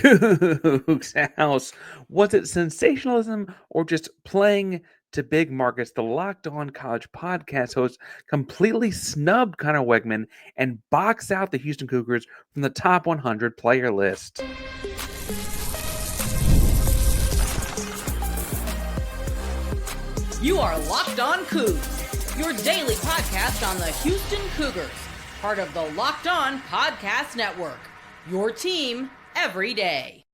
Coogs house. Was it sensationalism or just playing to big markets? The Locked On College podcast host completely snubbed Conner Weigman and boxed out the Houston Cougars from the top 100 player list. You are Locked On Cougs, your daily podcast on the Houston Cougars, part of the Locked On Podcast Network, your team every day.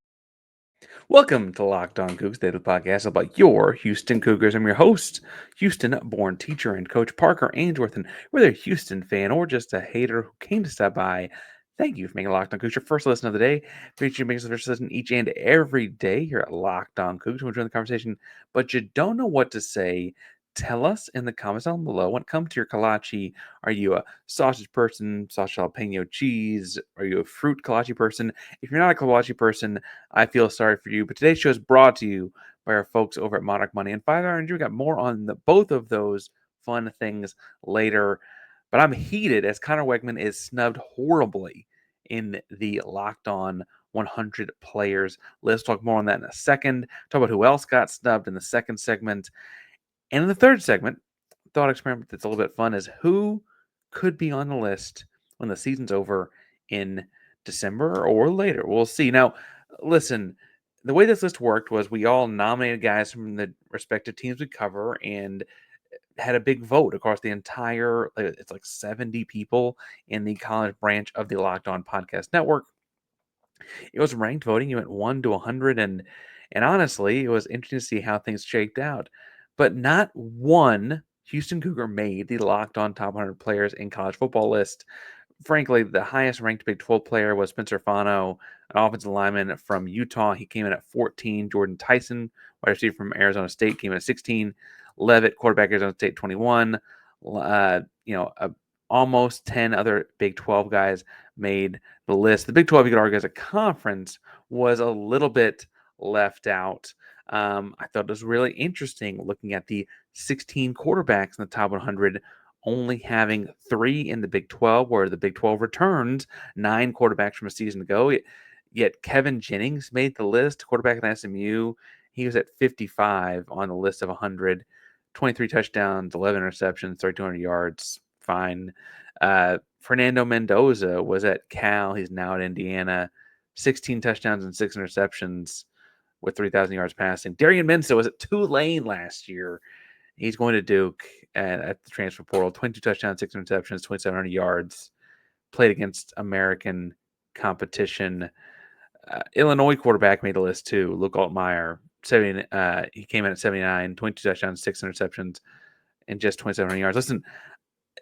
Welcome to Locked On Coogs, daily podcast about your Houston Cougars. I'm your host, Houston-born teacher and coach Parker Ainsworth, and whether a Houston fan or just a hater who came to stop by, thank you for making Locked On Coogs your first listen of the day. Appreciate you making us the first listen each and every day here at Locked On Coogs. We're enjoying the conversation, but you don't know what to say. Tell us in the comments down below. When it comes to your kolache, are you a sausage person, sausage jalapeno cheese? Are you a fruit kolache person? If you're not a kolache person, I feel sorry for you. But today's show is brought to you by our folks over at Monarch Money and 5 Hour Energy. We got more on both of those fun things later. But I'm heated as Conner Weigman is snubbed horribly in the Locked On 100 players list. Talk more on that in a second. Talk about who else got snubbed in the second segment. And in the third segment, thought experiment that's a little bit fun is who could be on the list when the season's over in December or later. We'll see. Now, listen, the way this list worked was we all nominated guys from the respective teams we cover and had a big vote across the entire, it's like 70 people in the college branch of the Locked On Podcast Network. It was ranked voting. You went 1 to 100, and honestly, it was interesting to see how things shaked out. But not one Houston Cougar made the Locked On Top 100 Players in College Football list. Frankly, the highest ranked Big 12 player was Spencer Fano, an offensive lineman from Utah. He came in at 14. Jordan Tyson, wide receiver from Arizona State, came in at 16. Levitt, quarterback, Arizona State, 21. Almost 10 other Big 12 guys made the list. The Big 12, you could argue, as a conference, was a little bit left out. I thought it was really interesting looking at the 16 quarterbacks in the top 100, only having 3 in the Big 12, where the Big 12 returns 9 quarterbacks from a season ago. Yet Kevin Jennings made the list, quarterback at SMU. He was at 55 on the list of 100, 23 touchdowns, 11 interceptions, 3,200 yards. Fine. Fernando Mendoza was at Cal. He's now at Indiana. 16 touchdowns and 6 interceptions with 3,000 yards passing. Darian Minster was at Tulane last year. He's going to Duke at the transfer portal. 22 touchdowns, 6 interceptions, 2,700 yards. Played against American competition. Illinois quarterback made the list too. Luke Altmaier. He came in at 79, 22 touchdowns, 6 interceptions, and just 2,700 yards. Listen,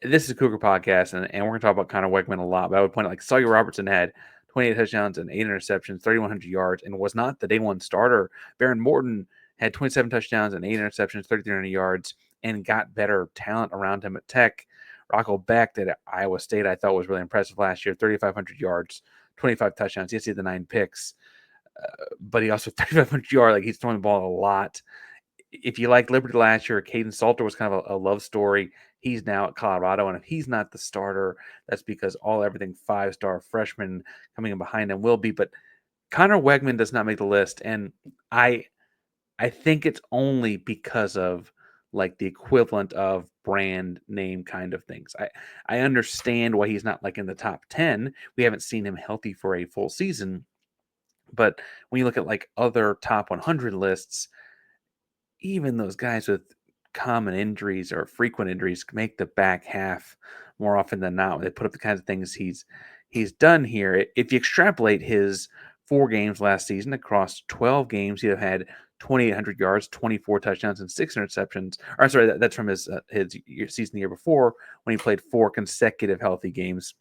this is a Cougar podcast, and we're going to talk about Conner Weigman a lot, but I would point out, like, Sawyer Robertson had 28 touchdowns and 8 interceptions, 3,100 yards, and was not the day one starter. Baron Morton had 27 touchdowns and 8 interceptions, 3,300 yards, and got better talent around him at Tech. Rocco Becht at Iowa State, I thought, was really impressive last year. 3,500 yards, 25 touchdowns. Yes, he had the 9 picks, but he also 3,500 yards. Like, he's throwing the ball a lot. If you like Liberty last year, Caden Salter was kind of a love story. He's now at Colorado, and if he's not the starter, that's because everything 5-star freshman coming in behind him will be. But Conner Weigman does not make the list, and I think it's only because of, like, the equivalent of brand name kind of things. I understand why he's not, like, in the top 10. We haven't seen him healthy for a full season, but when you look at, like, other top 100 lists, even those guys with common injuries or frequent injuries make the back half more often than not when they put up the kinds of things he's done here. If you extrapolate his 4 games last season across 12 games, he'd have had 2,800 yards, 24 touchdowns, and 6 interceptions. Or sorry, that's from his season the year before when he played 4 consecutive healthy games.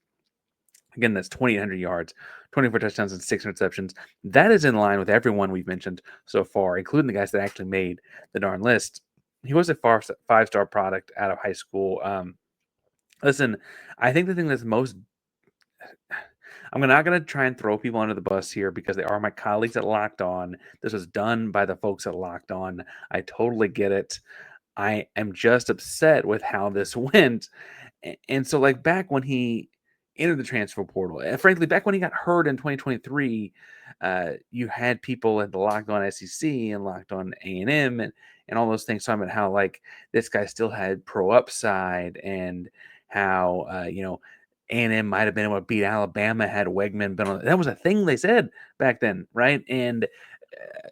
Again, that's 2,800 yards, 24 touchdowns, and 6 interceptions. That is in line with everyone we've mentioned so far, including the guys that actually made the darn list. He was a 5-star product out of high school. Listen, I think the thing that's most... I'm not going to try and throw people under the bus here because they are my colleagues at Locked On. This was done by the folks at Locked On. I totally get it. I am just upset with how this went. And so, like, back when he entered the transfer portal. And frankly, back when he got hurt in 2023, you had people at the Locked On SEC and Locked On A&M and all those things talking about how like this guy still had pro upside and how A&M might have been able to beat Alabama had Weigman been on. That was a thing they said back then, right? And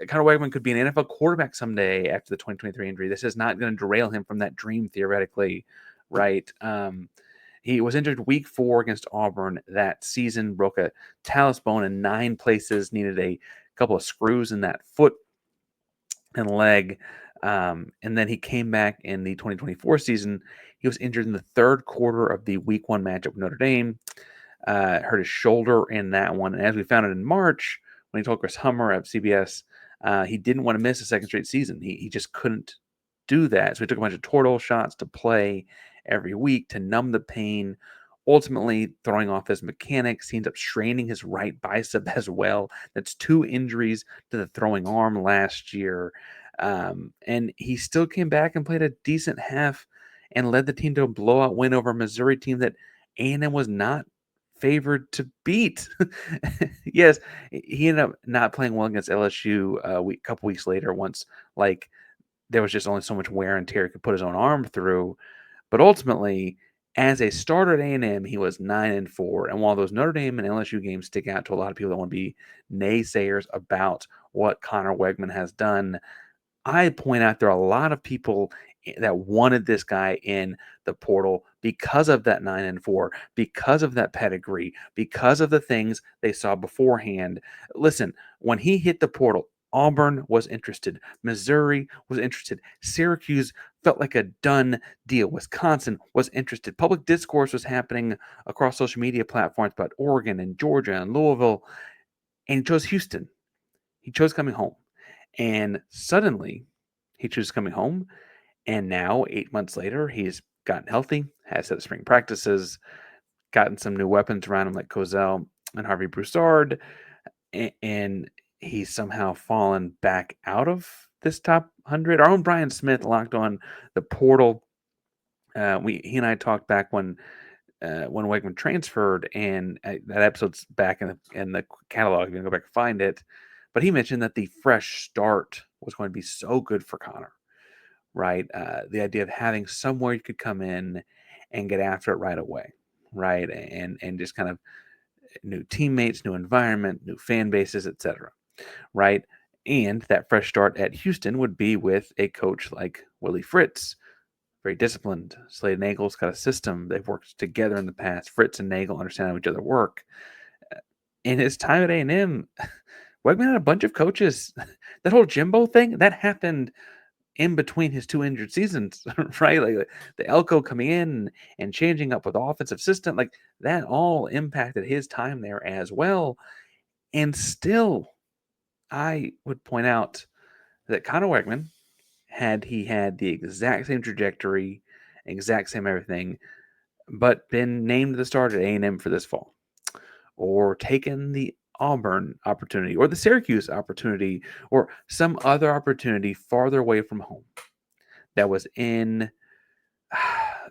Conner Weigman could be an NFL quarterback someday after the 2023 injury. This is not going to derail him from that dream theoretically, right? He was injured week 4 against Auburn that season, broke a talus bone in 9 places, needed a couple of screws in that foot and leg. And then he came back in the 2024 season. He was injured in the 3rd quarter of the week 1 matchup with Notre Dame, hurt his shoulder in that one. And as we found out in March, when he told Chris Hummer of CBS, he didn't want to miss a 2nd straight season. He just couldn't do that. So he took a bunch of Toradol shots to play every week to numb the pain, ultimately throwing off his mechanics. He ends up straining his right bicep as well. That's 2 injuries to the throwing arm last year. And he still came back and played a decent half and led the team to a blowout win over a Missouri team that A&M was not favored to beat. Yes, he ended up not playing well against LSU a couple weeks later once like there was just only so much wear and tear he could put his own arm through. But ultimately, as a starter at A&M, he was 9-4. And while those Notre Dame and LSU games stick out to a lot of people that want to be naysayers about what Conner Weigman has done, I point out there are a lot of people that wanted this guy in the portal because of that 9-4, because of that pedigree, because of the things they saw beforehand. Listen, when he hit the portal, Auburn was interested. Missouri was interested. Syracuse felt like a done deal. Wisconsin was interested. Public discourse was happening across social media platforms about Oregon and Georgia and Louisville. And he chose Houston. He chose coming home. And suddenly, he chooses coming home. And now, 8 months later, he's gotten healthy, has had spring practices, gotten some new weapons around him like Koziol and Harvey Broussard. And he's somehow fallen back out of this top 100. Our own Brian Smith locked on the portal. He and I talked back when Weigman transferred, and that episode's back in the catalog. You can go back and find it. But he mentioned that the fresh start was going to be so good for Conner, right? The idea of having somewhere you could come in and get after it right away, right? And just kind of new teammates, new environment, new fan bases, etc. Right? And that fresh start at Houston would be with a coach like Willie Fritz, very disciplined. Slade and Nagel's got a system. They've worked together in the past. Fritz and Nagel understand how each other work. In his time at A&M, Weigman had a bunch of coaches. That whole Jimbo thing, that happened in between his 2 injured seasons, right? Like the Elko coming in and changing up with offensive system, like that all impacted his time there as well. And still, I would point out that Conner Weigman, had he had the exact same trajectory, exact same everything, but been named the starter at A&M for this fall, or taken the Auburn opportunity, or the Syracuse opportunity, or some other opportunity farther away from home that was in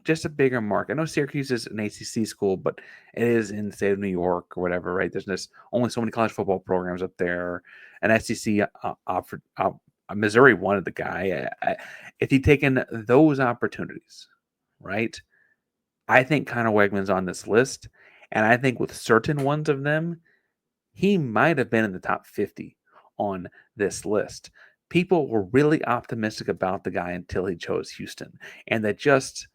just a bigger market. I know Syracuse is an ACC school, but it is in the state of New York or whatever, right? There's just only so many college football programs up there. An SEC offered, Missouri wanted the guy. If he'd taken those opportunities, right? I think Conner Weigman's on this list, and I think with certain ones of them, he might have been in the top 50 on this list. People were really optimistic about the guy until he chose Houston, and that just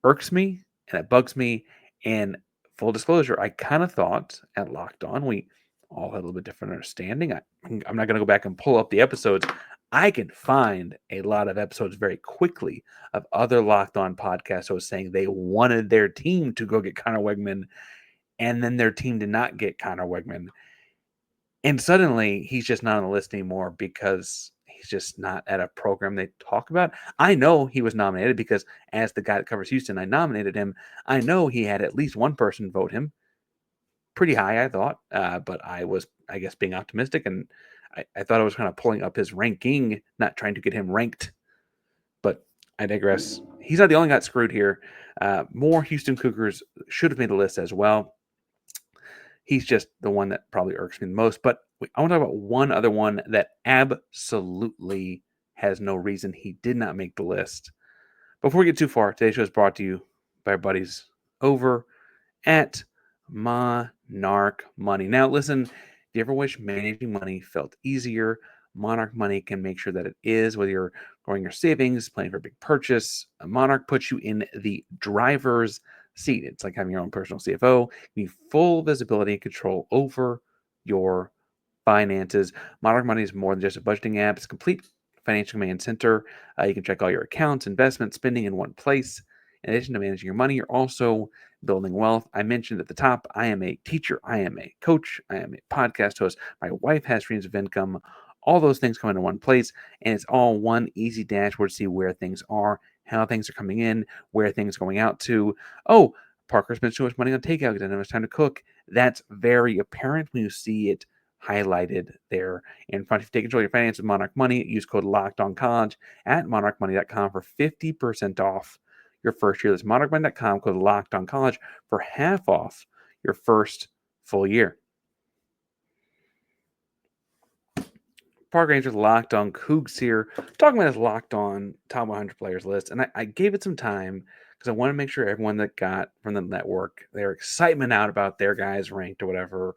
irks me and it bugs me. And full disclosure, I kind of thought at Locked On we all had a little bit different understanding. I'm not going to go back and pull up the episodes. I can find a lot of episodes very quickly of other Locked On podcasts who was saying they wanted their team to go get Conner Weigman, and then their team did not get Conner Weigman. And suddenly he's just not on the list anymore because he's just not at a program they talk about. I know he was nominated because as the guy that covers Houston, I nominated him. I know he had at least one person vote him. Pretty high, I thought. But I was, I guess, being optimistic, and I thought I was kind of pulling up his ranking, not trying to get him ranked. But I digress. He's not the only guy screwed here. More Houston Cougars should have made a list as well. he's just the one that probably irks me the most. But I want to talk about one other one that absolutely has no reason he did not make the list. Before we get too far, today's show is brought to you by our buddies over at Monarch Money. Now, listen, if you ever wish managing money felt easier, Monarch Money can make sure that it is, whether you're growing your savings, planning for a big purchase. Monarch puts you in the driver's seat. It's like having your own personal CFO. You need full visibility and control over your finances. Monarch Money is more than just a budgeting app. It's a complete financial command center. You can check all your accounts, investments, spending in one place. In addition to managing your money, you're also building wealth. I mentioned at the top, I am a teacher, I am a coach, I am a podcast host. My wife has streams of income. All those things come into one place, and it's all one easy dashboard to see where things are, how things are coming in, where things are going out to. Oh, Parker spends too much money on takeout because he doesn't have much time to cook. That's very apparent when you see it highlighted there in front. If you take control of your finances with Monarch Money, use code LOCKEDONCollege at monarchmoney.com for 50% off your first year. That's monarchmoney.com, code LOCKEDONCollege for half off your first full year. Parker Ainsworth, Locked On Coogs here, talking about his Locked On Top 100 Players list. And I gave it some time because I want to make sure everyone that got from the network, their excitement out about their guys ranked or whatever.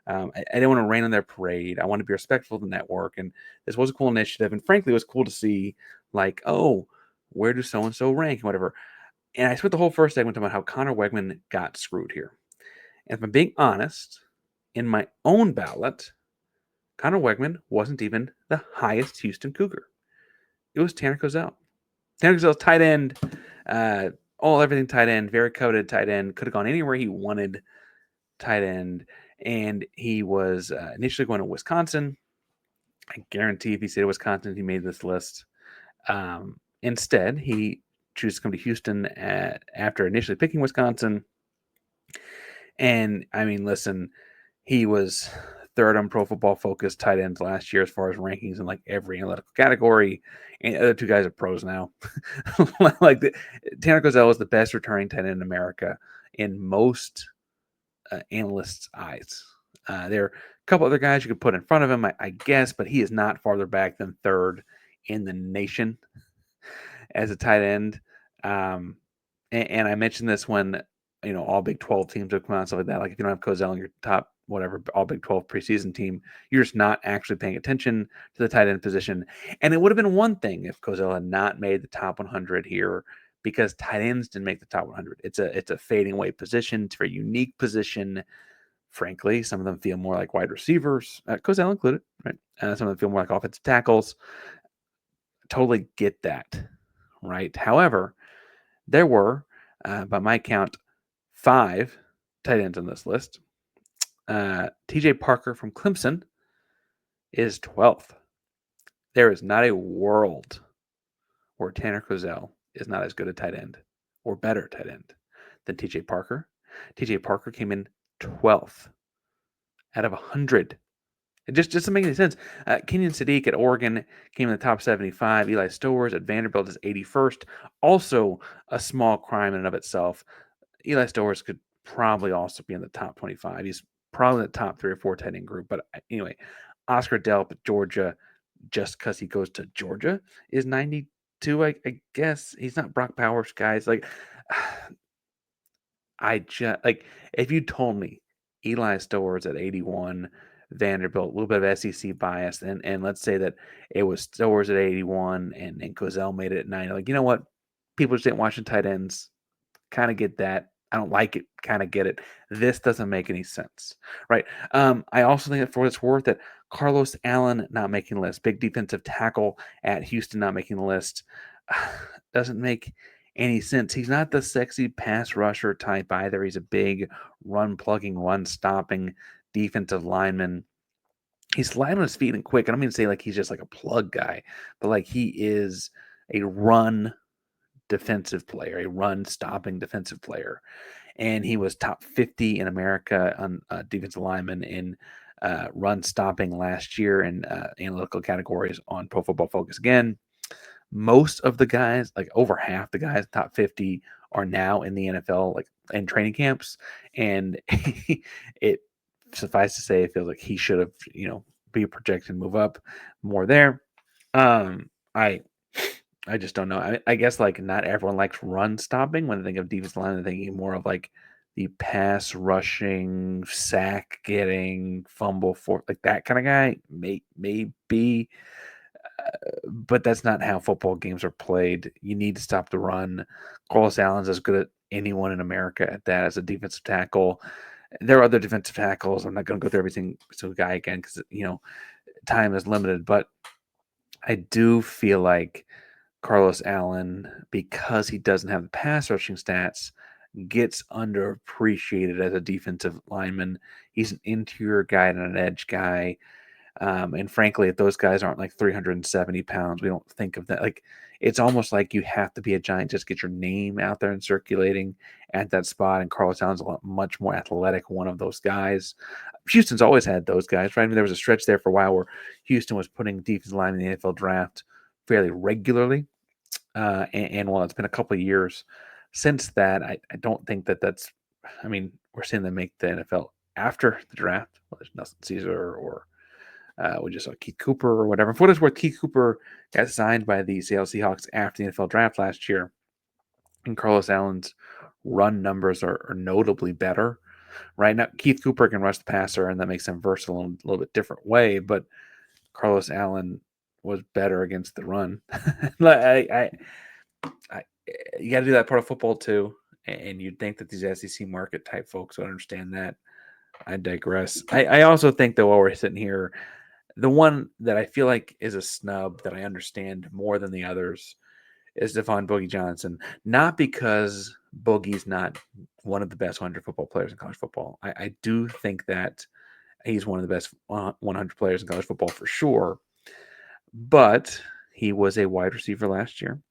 I didn't want to rain on their parade. I want to be respectful of the network. And this was a cool initiative. And frankly, it was cool to see, like, oh, where do so-and-so rank and whatever. And I spent the whole first segment talking about how Conner Weigman got screwed here. And if I'm being honest, in my own ballot, Conner Weigman wasn't even the highest Houston Cougar. It was Tanner Koziol. Tanner Kozil's tight end, everything tight end, very coveted tight end, could have gone anywhere he wanted tight end. And he was initially going to Wisconsin. I guarantee if he stayed at Wisconsin, he made this list. Instead, he chooses to come to Houston after initially picking Wisconsin. And, I mean, listen, he was third on Pro Football Focus tight ends last year as far as rankings in like every analytical category. And the other two guys are pros now. Tanner Koziol is the best returning tight end in America in most analysts' eyes. There are a couple other guys you could put in front of him, I guess, but he is not farther back than third in the nation as a tight end. And I mentioned this when, all Big 12 teams have come out and stuff like that. Like, if you don't have Koziol in your top, whatever, all Big 12 preseason team, you're just not actually paying attention to the tight end position. And it would have been one thing if Koziol had not made the top 100 here, because tight ends didn't make the top 100. It's a fading away position. It's a very unique position. Frankly, some of them feel more like wide receivers, Koziol included, right? Some of them feel more like offensive tackles. Totally get that, right? However, there were, by my count, 5 tight ends on this list. TJ Parker from Clemson is 12th. There is not a world where Tanner Koziol is not as good a tight end or better tight end than TJ Parker. TJ Parker came in 12th out of 100. It just doesn't make any sense. Kenyon Sadiq at Oregon came in the top 75. Eli Stowers at Vanderbilt is 81st. Also a small crime in and of itself. Eli Stowers could probably also be in the top 25. He's probably the top 3 or 4 tight end group. But anyway, Oscar Delp at Georgia, just because he goes to Georgia, is 92, I guess. He's not Brock Powers, guys. Like, if you told me Eli Stowers at 81, Vanderbilt, a little bit of SEC bias, and let's say that it was Stowers at 81 and Koziol made it at 90. Like, you know what? People just didn't watch tight ends. Kind of get that. I don't like it. Kind of get it. This doesn't make any sense, right? I also think that for what it's worth, that Carlos Allen not making the list, big defensive tackle at Houston not making the list, doesn't make any sense. He's not the sexy pass rusher type either. He's a big run plugging, run stopping defensive lineman. He's light on his feet and quick. I don't mean to say like he's just like a plug guy, but like he is a run defensive player, a run stopping defensive player. And he was top 50 in America on defensive lineman in run stopping last year in analytical categories on Pro Football Focus. Again, most of the guys, like over half the guys, top 50, are now in the NFL, like in training camps. And it suffice to say, it feels like he should have, be projected and move up more there. I just don't know. I guess like not everyone likes run stopping. When they think of defensive line, they're thinking more of like the pass rushing, sack getting, fumble for like that kind of guy. Maybe, but that's not how football games are played. You need to stop the run. Carlos Allen's as good at anyone in America at that as a defensive tackle. There are other defensive tackles. I'm not going to go through every single guy again because time is limited. But I do feel like Carlos Allen, because he doesn't have the pass rushing stats, gets underappreciated as a defensive lineman. He's an interior guy and an edge guy. And frankly, if those guys aren't like 370 pounds, we don't think of that. Like, it's almost like you have to be a giant just to get your name out there and circulating at that spot. And Carlos Allen's much more athletic, one of those guys. Houston's always had those guys, right? I mean, there was a stretch there for a while where Houston was putting defensive linemen in the NFL draft fairly regularly. And while it's been a couple of years since that, I don't think that's. I mean, we're seeing them make the NFL after the draft. Well, there's Nelson Caesar or we just saw Keith Cooper or whatever. For what it's worth, Keith Cooper got signed by the Seattle Seahawks after the NFL draft last year, and Carlos Allen's run numbers are notably better. Right now, Keith Cooper can rush the passer, and that makes him versatile in a little bit different way. But Carlos Allen was better against the run. You got to do that part of football too, and you'd think that these SEC market type folks would understand that. I digress. I also think that while we're sitting here, the one that I feel like is a snub that I understand more than the others is Stephon Boogie Johnson. Not because Boogie's not one of the best 100 football players in college football. I do think that he's one of the best 100 players in college football for sure. But he was a wide receiver last year.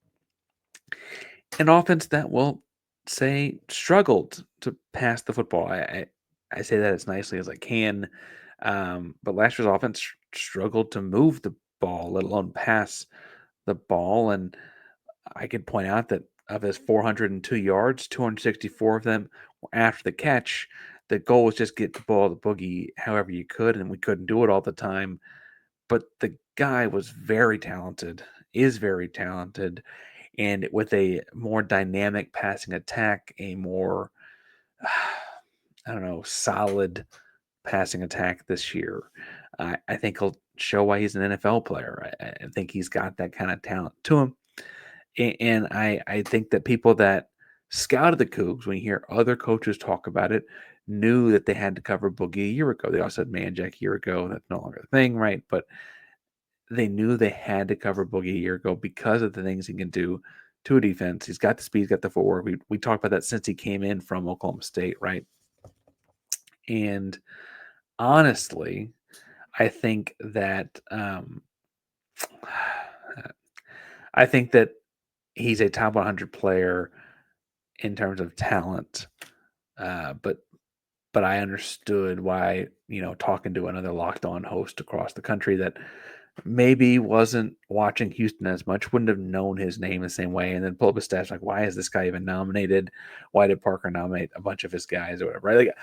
An offense that will say struggled to pass the football. I say that as nicely as I can. But last year's offense struggled to move the ball, let alone pass the ball. And I can point out that of his 402 yards, 264 of them were after the catch. The goal was just get the ball to Boogie however you could, and we couldn't do it all the time. But the guy was very talented, is very talented, and with a more dynamic passing attack, a more, I don't know, solid passing attack this year. I think he'll show why he's an NFL player. I think he's got that kind of talent to him. And I think that people that scouted the Cougs, when you hear other coaches talk about it, knew that they had to cover Boogie a year ago. They also had Manjack a year ago. That's no longer a thing, right? But they knew they had to cover Boogie a year ago because of the things he can do to a defense. He's got the speed, he's got the footwork. We talked about that since he came in from Oklahoma State, right? And honestly, I think that he's a top 100 player in terms of talent, but I understood why, talking to another Locked On host across the country that maybe wasn't watching Houston as much, wouldn't have known his name the same way, and then pull up his stats like, why is this guy even nominated? Why did Parker nominate a bunch of his guys or whatever? Right? Like,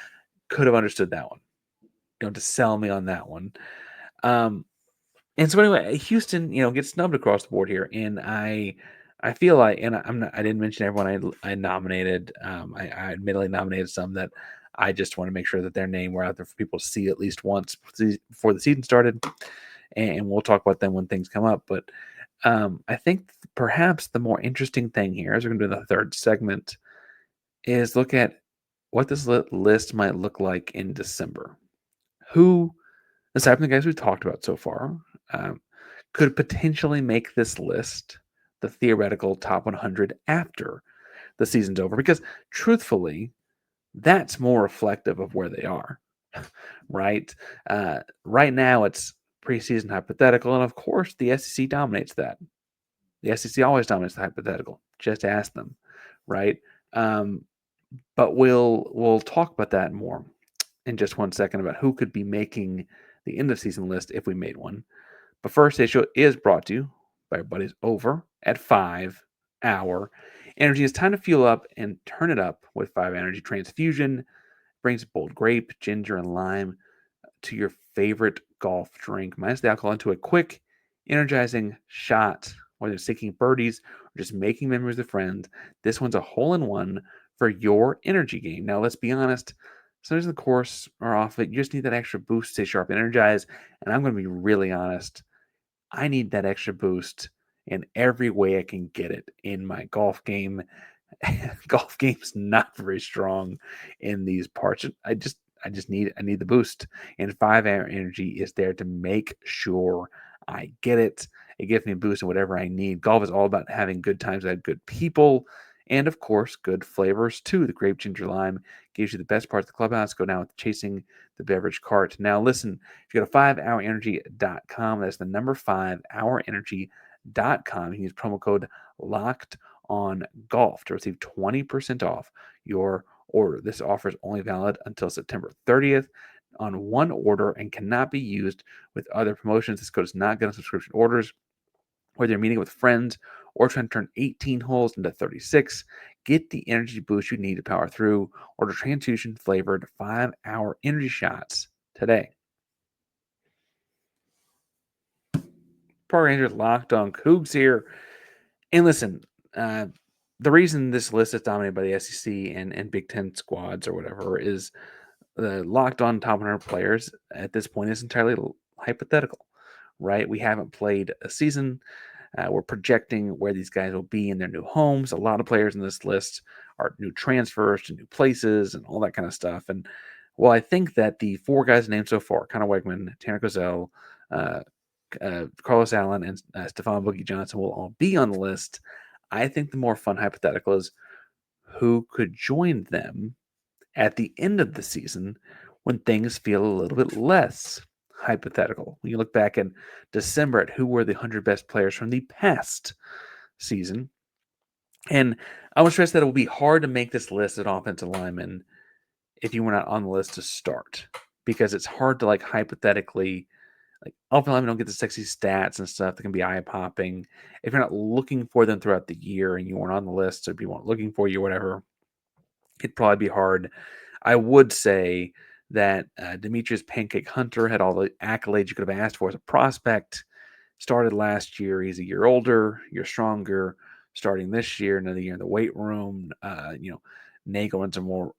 could have understood that one. To sell me on that one. And so anyway, Houston, gets snubbed across the board here, and I feel like, and I didn't mention everyone I nominated. I admittedly nominated some that I just want to make sure that their name were out there for people to see at least once before the season started, and we'll talk about them when things come up. But I think perhaps the more interesting thing here, as we're going to do the third segment, is look at what this list might look like in December. Who, aside from the guys we've talked about so far, could potentially make this list the theoretical top 100 after the season's over? Because truthfully, that's more reflective of where they are, right? Right now, it's preseason hypothetical, and of course, the SEC dominates that. The SEC always dominates the hypothetical. Just ask them, right? But we'll talk about that more in just 1 second about who could be making the end of season list if we made one. But first, today's show is brought to you by our buddies over at 5 Hour Energy. It's time to fuel up and turn it up with 5 Energy Transfusion. Brings bold grape, ginger, and lime to your favorite golf drink minus the alcohol into a quick, energizing shot, whether it's taking birdies or just making memories with friends. This one's a hole-in-one for your energy game. Now, let's be honest. Sometimes the course or off it, you just need that extra boost to stay sharp and energized. And I'm going to be really honest. I need that extra boost in every way I can get it in my golf game. Golf game's not very strong in these parts. I need the boost. And 5 hour energy is there to make sure I get it. It gives me a boost in whatever I need. Golf is all about having good times with good people. And of course, good flavors too. The grape ginger lime gives you the best parts of the clubhouse. Go down with chasing the beverage cart. Now, listen, if you go to 5hourenergy.com, that's the number 5hourenergy.com. You can use promo code locked on golf to receive 20% off your order. This offer is only valid until September 30th on one order and cannot be used with other promotions. This code is not good on subscription orders. Whether you're meeting with friends or trying to turn 18 holes into 36, get the energy boost you need to power through. Order transfusion flavored 5-hour energy shots today. Parker Ainsworth locked on Coogs here. And listen, the reason this list is dominated by the SEC and Big Ten squads or whatever is the locked on top 100 players at this point is entirely hypothetical, right? We haven't played a season. We're projecting where these guys will be in their new homes. A lot of players in this list are new transfers to new places and all that kind of stuff. And well, I think that the 4 guys named so far, Conner Weigman, Tanner Koziol, Carlos Allen, and Stephon Boogie Johnson will all be on the list. I think the more fun hypothetical is who could join them at the end of the season when things feel a little bit less hypothetical. When you look back in December at who were the 100 best players from the past season. And I would stress that it will be hard to make this list at offensive linemen if you were not on the list to start, because it's hard to hypothetically, offensive linemen don't get the sexy stats and stuff that can be eye-popping. If you're not looking for them throughout the year and you weren't on the list, or people weren't looking for you, whatever, it'd probably be hard. I would say that Demetrius Pancake Hunter had all the accolades you could have asked for as a prospect. Started last year. He's a year older, year stronger. Starting this year, another year in the weight room. Nagel runs a more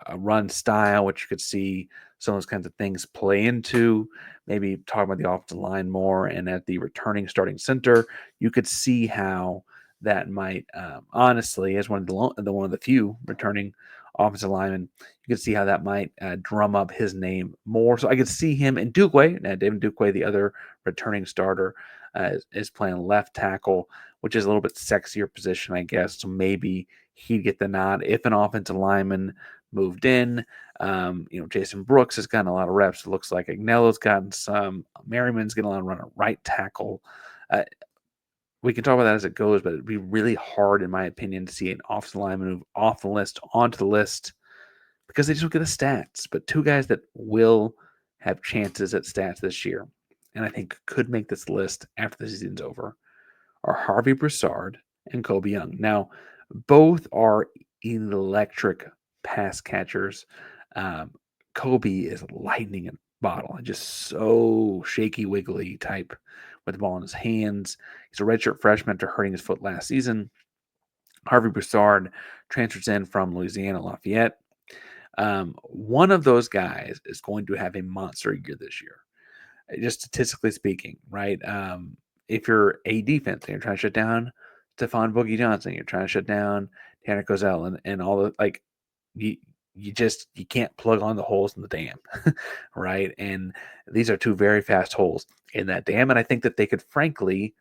a run style, which you could see some of those kinds of things play into. Maybe talk about the offensive line more, and at the returning starting center, you could see how that might, honestly, as one of the few returning offensive linemen, you could see how that might drum up his name more. So I could see him and Dukwe. Now, David Dukwe, the other returning starter, is playing left tackle, which is a little bit sexier position, I guess. So maybe he'd get the nod if an offensive lineman moved in. Jason Brooks has gotten a lot of reps. It looks like Agnello's gotten some. Merriman's getting a lot of run at right tackle. We can talk about that as it goes, but it'd be really hard, in my opinion, to see an offensive lineman move off the list onto the list because they just don't get the stats. But 2 guys that will have chances at stats this year, and I think could make this list after the season's over, are Harvey Broussard and Kobe Young. Now, both are electric pass catchers. Kobe is lightning in a bottle, just so shaky, wiggly type with the ball in his hands. He's a redshirt freshman after hurting his foot last season. Harvey Broussard transfers in from Louisiana Lafayette. One of those guys is going to have a monster year this year, just statistically speaking, right? If you're a defense and you're trying to shut down Stephon Boogie Johnson, you're trying to shut down Tanner Koziol and all the you can't plug on the holes in the dam, right? And these are 2 very fast holes in that dam, and I think that they could, frankly,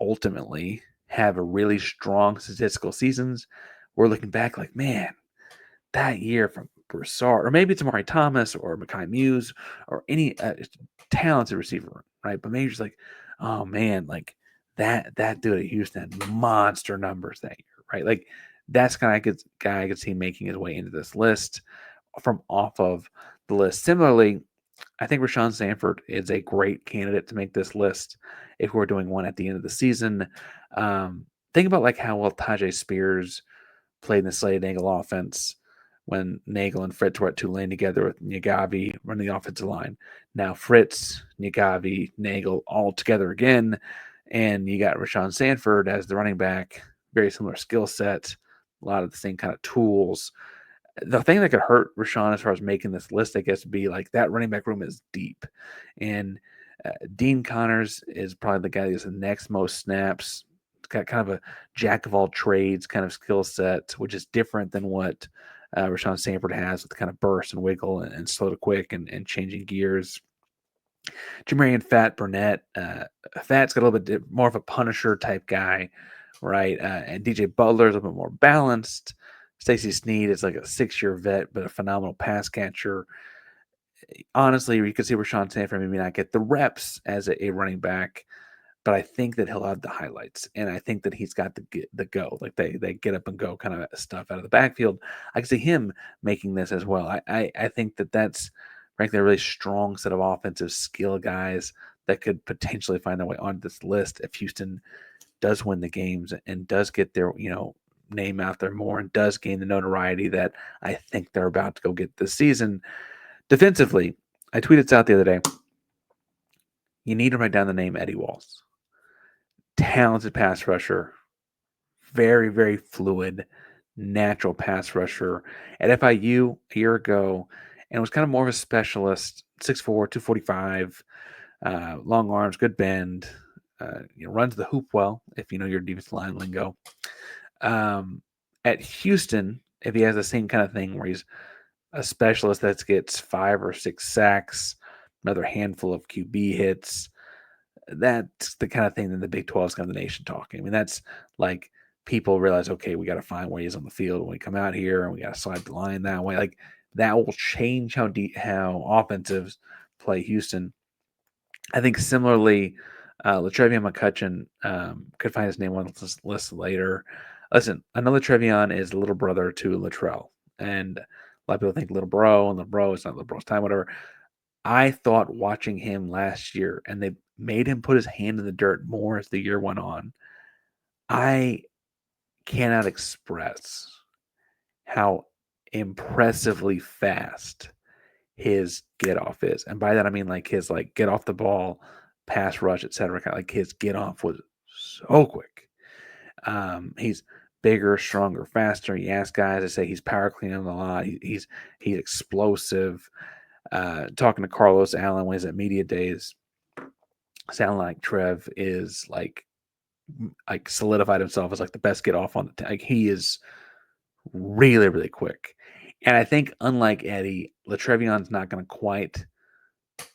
ultimately have a really strong statistical seasons. We're looking back like, man, that year from Broussard, or maybe it's Amari Thomas or Mekhi Muse or any talented receiver, right? But maybe just oh man, that dude at Houston had monster numbers that year, right? That's kind of guy I could see making his way into this list from off of the list. Similarly, I think Rashawn Sanford is a great candidate to make this list if we're doing one at the end of the season. Think about how well Tajay Spears played in the Slade Angle offense when Nagel and Fritz were at Tulane together with Nyagavi running the offensive line. Now Fritz, Nyagavi, Nagel all together again, and you got Rashawn Sanford as the running back. Very similar skill set, a lot of the same kind of tools. The thing that could hurt Rashawn as far as making this list, I guess, would be like that running back room is deep, and Dean Connors is probably the guy that gets the next most snaps. Got kind of a jack of all trades kind of skill set, which is different than what Rashawn Sanford has with the kind of burst and wiggle and slow to quick and changing gears. Jamarian Fat Burnett. Fat's got a little bit more of a punisher type guy, right? And DJ Butler is a little bit more balanced. Stacey Sneed is like a 6-year vet, but a phenomenal pass catcher. Honestly, you could see Rashawn Sanford maybe not get the reps as a running back, but I think that he'll have the highlights, and I think that he's got the go. Like they get up and go kind of stuff out of the backfield. I can see him making this as well. I think that's frankly a really strong set of offensive skill guys that could potentially find their way onto this list if Houston does win the games and does get their name out there more and does gain the notoriety that I think they're about to go get this season. Defensively, I tweeted this out the other day. You need to write down the name Eddie Walls. Talented pass rusher, very, very fluid, natural pass rusher. At FIU a year ago, and was kind of more of a specialist, 6'4", 245, long arms, good bend, runs the hoop well, if you know your defensive line lingo. At Houston, if he has the same kind of thing where he's a specialist that gets 5 or 6 sacks, another handful of QB hits, that's the kind of thing that the Big 12 is kind of the nation talking. I mean, that's like people realize, okay, we got to find where he is on the field when we come out here, and we got to slide the line that way. Like that will change how offensives play Houston. I think similarly, LaTrevion McCutcheon could find his name on this list later. Listen, I know LaTrevion is the little brother to Latrell, and a lot of people think little bro, and little bro, it's not little bro's time, whatever. I thought watching him last year, and they made him put his hand in the dirt more as the year went on. I cannot express how impressively fast his get off is. And by that, I mean like his get off the ball, pass rush, etc. Like his get off was so quick. He's bigger, stronger, faster. You ask guys, they say he's power cleaning a lot. He's explosive. Talking to Carlos Allen when he's at media days, sound like Trev is like solidified himself as like the best get off on the like he is really, really quick. And I think unlike Eddie, LaTrevion's not going to quite,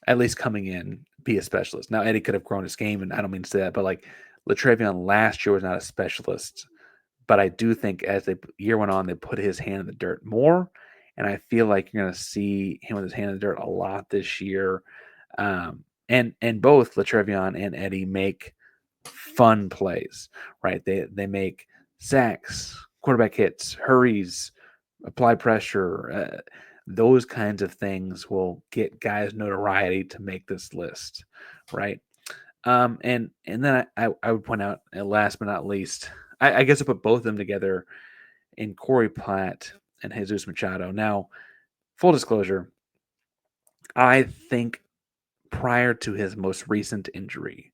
at least coming in, be a specialist. Now Eddie could have grown his game, and I don't mean to say that, but like LaTrevion last year was not a specialist. But I do think as the year went on, they put his hand in the dirt more. And I feel like you're going to see him with his hand in the dirt a lot this year. And both LaTrevion and Eddie make fun plays, right? They make sacks, quarterback hits, hurries, apply pressure. Those kinds of things will get guys notoriety to make this list, right? And then I would point out, last but not least, I guess I put both of them together in Corey Platt and Jesus Machado. Now, full disclosure, I think prior to his most recent injury,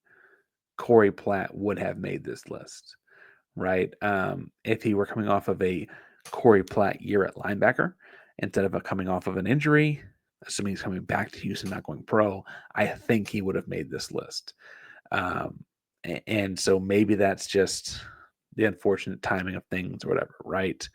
Corey Platt would have made this list, right? If he were coming off of a Corey Platt year at linebacker instead of coming off of an injury, assuming he's coming back to Houston, not going pro, I think he would have made this list. And so maybe that's just the unfortunate timing of things or whatever, right?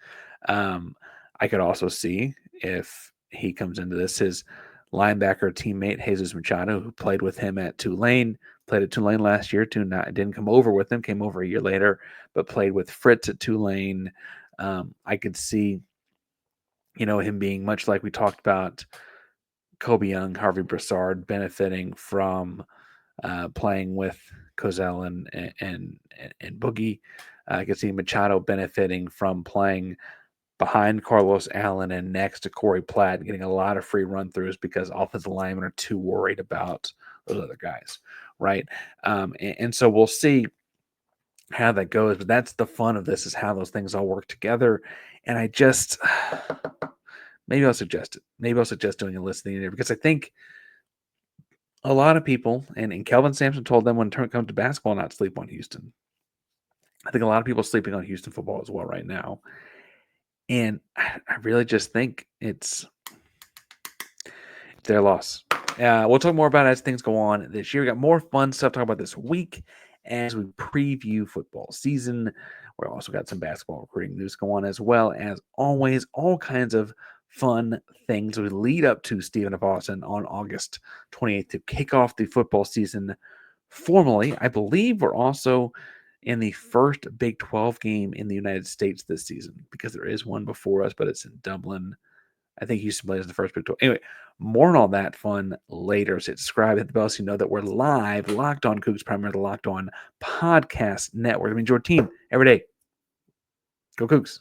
I could also see if he comes into this, his linebacker teammate, Jesus Machado, who played with him at Tulane, played at Tulane last year, didn't come over with him, came over a year later, but played with Fritz at Tulane. I could see, him being much like we talked about Kobe Young, Harvey Broussard benefiting from playing with Koziol and Boogie. I could see Machado benefiting from playing behind Carlos Allen and next to Corey Platt, getting a lot of free run-throughs because offensive linemen are too worried about those other guys, right? And so we'll see how that goes, but that's the fun of this, is how those things all work together. And I just maybe I'll suggest it. Maybe I'll suggest doing a list of the year because I think a lot of people, and Kelvin Sampson told them when it comes to basketball, not sleep on Houston. I think a lot of people are sleeping on Houston football as well right now. And I really just think it's their loss. We'll talk more about it as things go on this year. We got more fun stuff to talk about this week as we preview football season. We've also got some basketball recruiting news go on, as well as always all kinds of fun things we lead up to Stephen F. Austin on August 28th to kick off the football season formally. I believe we're also in the first Big 12 game in the United States this season because there is one before us, but it's in Dublin. I think Houston plays the first Big 12. Anyway, more on all that fun later. So subscribe, hit the bell so you know that we're live, Locked On Coogs, primarily the Locked On Podcast Network. That means your team every day. Go Coogs.